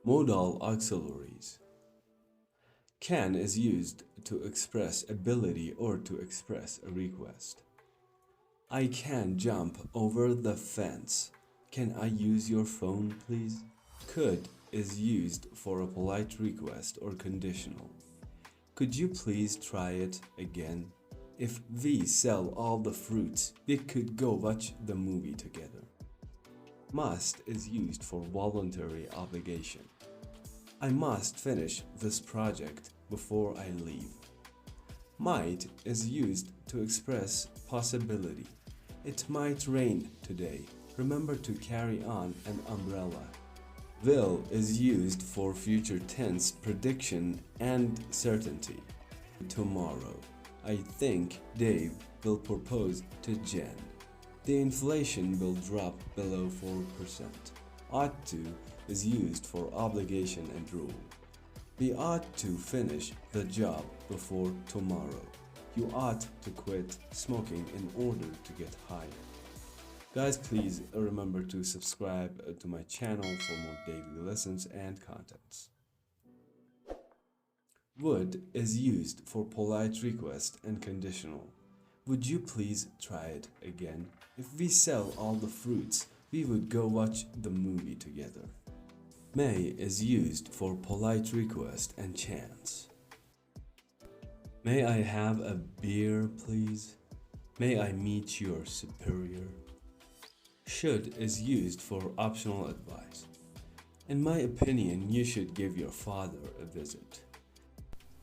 Modal auxiliaries. Can is used to express ability or to express a request. I can jump over the fence. Can I use your phone, please? Could is used for a polite request or conditional. Could you please try it again? If we sell all the fruits, we could go watch the movie together. Must is used for voluntary obligation. I must finish this project before I leave. Might is used to express possibility. It might rain today. Remember to carry on an umbrella. Will is used for future tense prediction and certainty. Tomorrow, I think Dave will propose to Jen. The inflation will drop below 4%. Ought to is used for obligation and rule. We ought to finish the job before tomorrow. You ought to quit smoking in order to get higher. Guys, please remember to subscribe to my channel for more daily lessons and contents. Would is used for polite request and conditional. Would you please try it again? If we sell all the fruits, we would go watch the movie together. May is used for polite request and chance. May I have a beer, please? May I meet your superior? Should is used for optional advice. In my opinion, you should give your father a visit.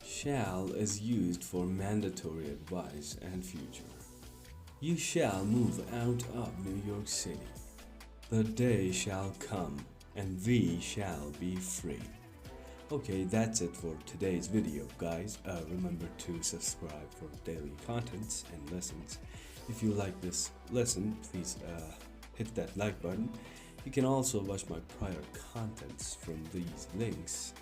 Shall is used for mandatory advice and future. You shall move out of New York City. The day shall come and we shall be free. Okay, that's it for today's video, guys. Remember to subscribe for daily contents and lessons. If you like this lesson, please hit that like button. You can also watch my prior contents from these links